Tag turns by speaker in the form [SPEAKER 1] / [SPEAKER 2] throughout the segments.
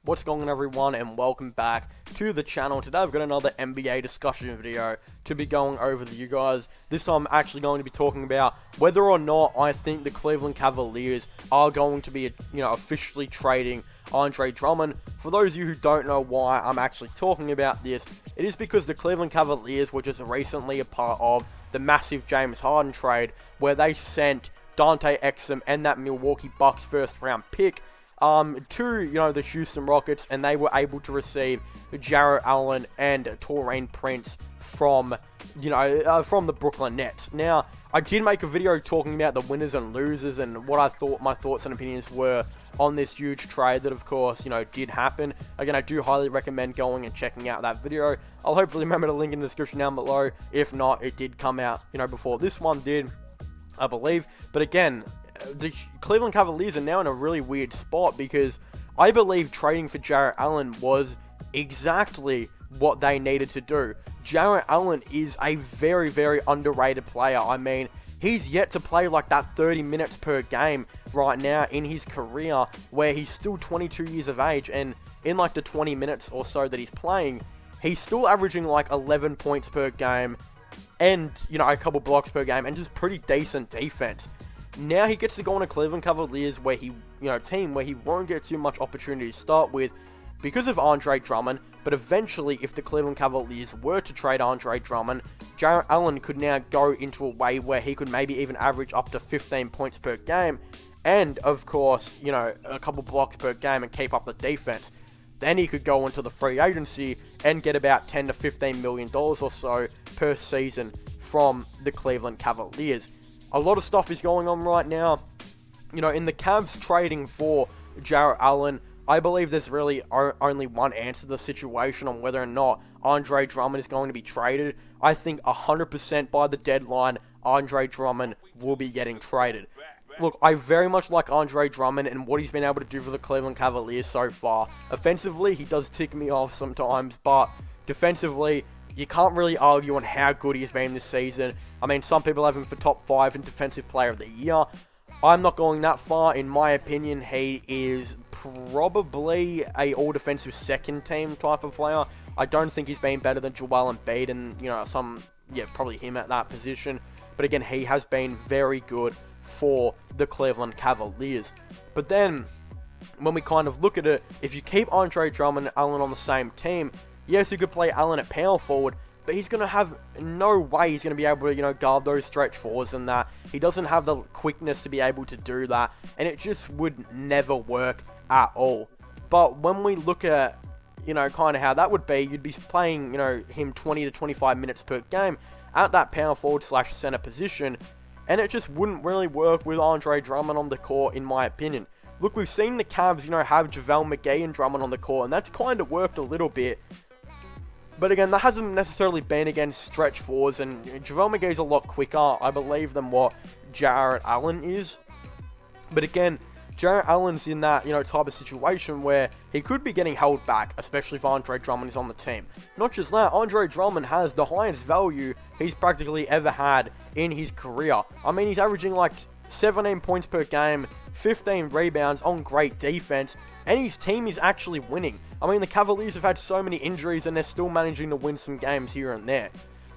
[SPEAKER 1] What's going on, everyone, and welcome back to the channel. Today I've got another NBA discussion video to be going over with you guys. This time I'm actually going to be talking about whether or not I think the Cleveland Cavaliers are going to be, officially trading Andre Drummond. For those of you who don't know why I'm actually talking about this, it is because the Cleveland Cavaliers were just recently a part of the massive James Harden trade where they sent Dante Exum and that Milwaukee Bucks first round pick to, the Houston Rockets, and they were able to receive Jarrett Allen and Taurean Prince from, from the Brooklyn Nets. Now, I did make a video talking about the winners and losers and what I thought my thoughts and opinions were on this huge trade that, of course, did happen. Again, I do highly recommend going and checking out that video. I'll hopefully remember to link in the description down below. If not, it did come out, before this one did, I believe. But again, the Cleveland Cavaliers are now in a really weird spot because I believe trading for Jarrett Allen was exactly what they needed to do. Jarrett Allen is a very, very underrated player. I mean, he's yet to play like that 30 minutes per game right now in his career, where he's still 22 years of age, and in like the 20 minutes or so that he's playing, he's still averaging like 11 points per game and, a couple blocks per game and just pretty decent defense. Now he gets to go on a Cleveland Cavaliers where he, team where he won't get too much opportunity to start with because of Andre Drummond. But eventually, if the Cleveland Cavaliers were to trade Andre Drummond, Jarrett Allen could now go into a way where he could maybe even average up to 15 points per game. And, of course, a couple blocks per game and keep up the defense. Then he could go into the free agency and get about $10 to $15 million or so per season from the Cleveland Cavaliers. A lot of stuff is going on right now. In the Cavs trading for Jarrett Allen, I believe there's really only one answer to the situation on whether or not Andre Drummond is going to be traded. I think 100% by the deadline, Andre Drummond will be getting traded. Look, I very much like Andre Drummond and what he's been able to do for the Cleveland Cavaliers so far. Offensively, he does tick me off sometimes, but defensively, you can't really argue on how good he's been this season. I mean, some people have him for top 5 in Defensive Player of the Year. I'm not going that far. In my opinion, he is probably a all-defensive second team type of player. I don't think he's been better than Joel Embiid and, probably him at that position. But again, he has been very good for the Cleveland Cavaliers. But then, when we kind of look at it, if you keep Andre Drummond and Allen on the same team, yes, you could play Allen at power forward, but he's going to have no way he's going to be able to, guard those stretch fours and that. He doesn't have the quickness to be able to do that, and it just would never work at all. But when we look at, kind of how that would be, you'd be playing, him 20 to 25 minutes per game at that power forward / center position, and it just wouldn't really work with Andre Drummond on the court, in my opinion. Look, we've seen the Cavs, have JaVale McGee and Drummond on the court, and that's kind of worked a little bit. But again, that hasn't necessarily been against stretch fours, and JaVale McGee's a lot quicker, I believe, than what Jarrett Allen is. But again, Jarrett Allen's in that, type of situation where he could be getting held back, especially if Andre Drummond is on the team. Not just that, Andre Drummond has the highest value he's practically ever had in his career. I mean, he's averaging like 17 points per game, 15 rebounds on great defense, and his team is actually winning. I mean, the Cavaliers have had so many injuries and they're still managing to win some games here and there.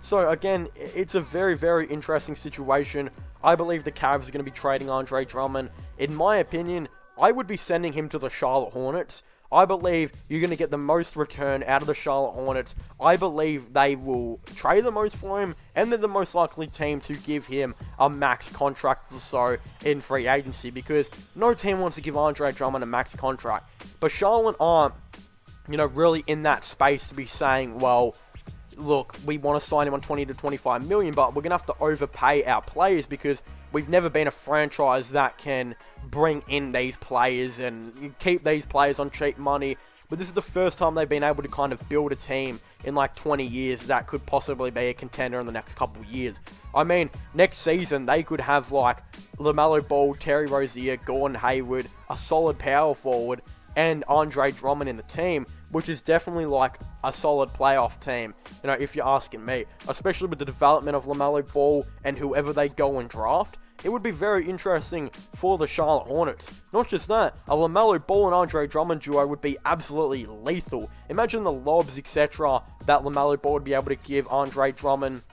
[SPEAKER 1] So again, it's a very, very interesting situation. I believe the Cavs are going to be trading Andre Drummond. In my opinion, I would be sending him to the Charlotte Hornets. I believe you're going to get the most return out of the Charlotte Hornets. I believe they will trade the most for him, and they're the most likely team to give him a max contract or so in free agency, because no team wants to give Andre Drummond a max contract. But Charlotte aren't, really in that space to be saying, well, look, we want to sign him on 20 to 25 million, but we're going to have to overpay our players because we've never been a franchise that can bring in these players and keep these players on cheap money. But this is the first time they've been able to kind of build a team in like 20 years that could possibly be a contender in the next couple of years. I mean, next season they could have like LaMelo Ball, Terry Rozier, Gordon Hayward, a solid power forward, and Andre Drummond in the team, which is definitely like a solid playoff team, if you're asking me. Especially with the development of LaMelo Ball and whoever they go and draft, it would be very interesting for the Charlotte Hornets. Not just that, a LaMelo Ball and Andre Drummond duo would be absolutely lethal. Imagine the lobs, etc., that LaMelo Ball would be able to give Andre Drummond.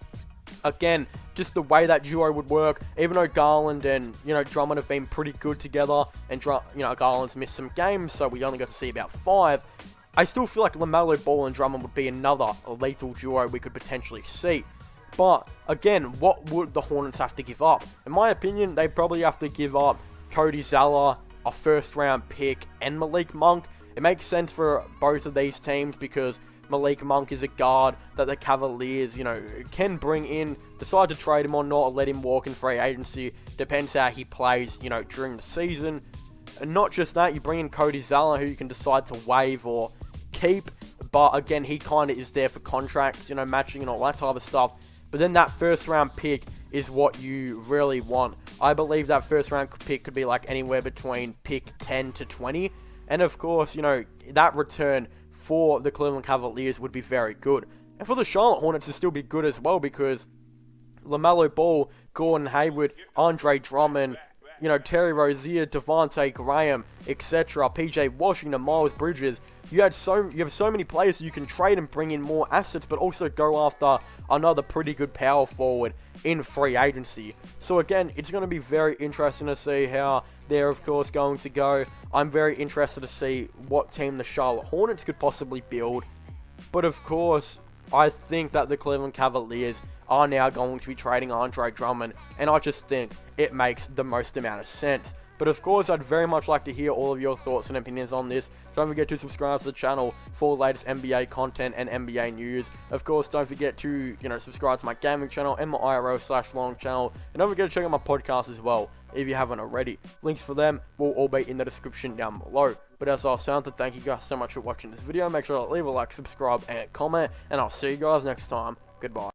[SPEAKER 1] Again, just the way that duo would work, even though Garland and, Drummond have been pretty good together, and, Garland's missed some games, so we only got to see about 5, I still feel like LaMelo Ball and Drummond would be another lethal duo we could potentially see. But, again, what would the Hornets have to give up? In my opinion, they probably have to give up Cody Zeller, a first-round pick, and Malik Monk. It makes sense for both of these teams because Malik Monk is a guard that the Cavaliers, can bring in, decide to trade him or not, or let him walk in free agency. Depends how he plays, during the season. And not just that, you bring in Cody Zeller, who you can decide to waive or keep. But again, he kind of is there for contracts, matching and all that type of stuff. But then that first round pick is what you really want. I believe that first round pick could be like anywhere between pick 10 to 20. And of course, that return for the Cleveland Cavaliers would be very good. And for the Charlotte Hornets to still be good as well, because LaMelo Ball, Gordon Hayward, Andre Drummond, Terry Rozier, Devontae Graham, etc., PJ Washington, Miles Bridges. You have so many players you can trade and bring in more assets, but also go after another pretty good power forward in free agency. So again, it's going to be very interesting to see how they're, of course, going to go. I'm very interested to see what team the Charlotte Hornets could possibly build. But of course, I think that the Cleveland Cavaliers are now going to be trading Andre Drummond, and I just think it makes the most amount of sense. But of course, I'd very much like to hear all of your thoughts and opinions on this. Don't forget to subscribe to the channel for the latest NBA content and NBA news. Of course, don't forget to, subscribe to my gaming channel and my IRL/long channel. And don't forget to check out my podcast as well, if you haven't already. Links for them will all be in the description down below. But as I was saying, thank you guys so much for watching this video. Make sure to leave a like, subscribe, and comment. And I'll see you guys next time. Goodbye.